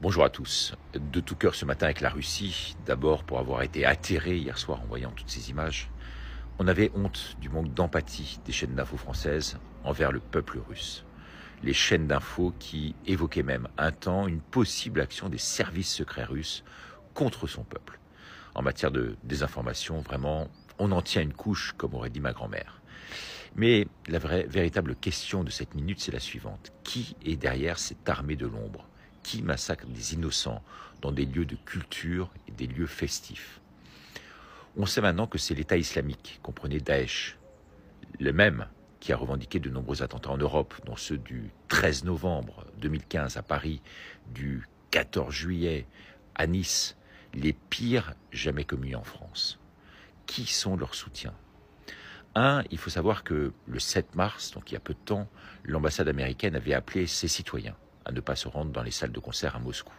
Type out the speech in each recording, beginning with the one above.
Bonjour à tous. De tout cœur ce matin avec la Russie, d'abord pour avoir été atterré hier soir en voyant toutes ces images. On avait honte du manque d'empathie des chaînes d'infos françaises envers le peuple russe. Les chaînes d'infos qui évoquaient même un temps une possible action des services secrets russes contre son peuple. En matière de désinformation, vraiment, on en tient une couche, comme aurait dit ma grand-mère. Mais la véritable question de cette minute, c'est la suivante. Qui est derrière cette armée de l'ombre? Qui massacre des innocents dans des lieux de culture et des lieux festifs? On sait maintenant que c'est l'État islamique, comprenez Daesh, le même qui a revendiqué de nombreux attentats en Europe, dont ceux du 13 novembre 2015 à Paris, du 14 juillet à Nice, les pires jamais commis en France. Qui sont leurs soutiens? Il faut savoir que le 7 mars, donc il y a peu de temps, l'ambassade américaine avait appelé ses citoyens à ne pas se rendre dans les salles de concert à Moscou.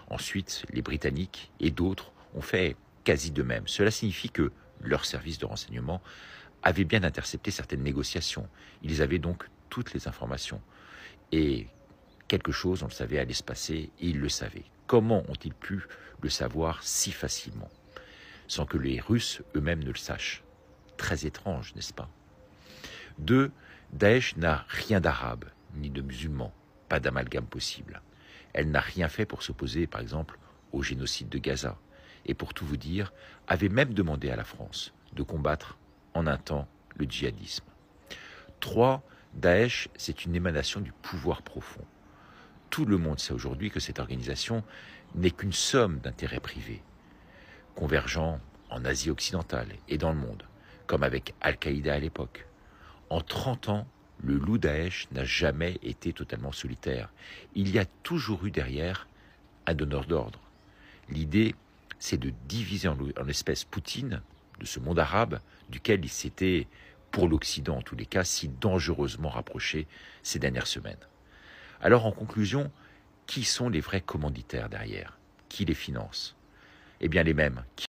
Ensuite, les Britanniques et d'autres ont fait quasi de même. Cela signifie que leurs services de renseignement avaient bien intercepté certaines négociations. Ils avaient donc toutes les informations. Et quelque chose, on le savait, allait se passer, et ils le savaient. Comment ont-ils pu le savoir si facilement, sans que les Russes eux-mêmes ne le sachent? Très étrange, n'est-ce pas? 2. Daesh n'a rien d'arabe, ni de musulman, pas d'amalgame possible. Elle n'a rien fait pour s'opposer, par exemple, au génocide de Gaza. Et pour tout vous dire, avait même demandé à la France de combattre en un temps le djihadisme. 3. Daesh, c'est une émanation du pouvoir profond. Tout le monde sait aujourd'hui que cette organisation n'est qu'une somme d'intérêts privés, convergents en Asie occidentale et dans le monde, comme avec Al-Qaïda à l'époque. En 30 ans, le loup Daesh n'a jamais été totalement solitaire. Il y a toujours eu derrière un donneur d'ordre. L'idée, c'est de diviser en espèces Poutine, de ce monde arabe, duquel il s'était, pour l'Occident en tous les cas, si dangereusement rapproché ces dernières semaines. Alors en conclusion, qui sont les vrais commanditaires derrière? Qui les finance? Eh bien les mêmes qui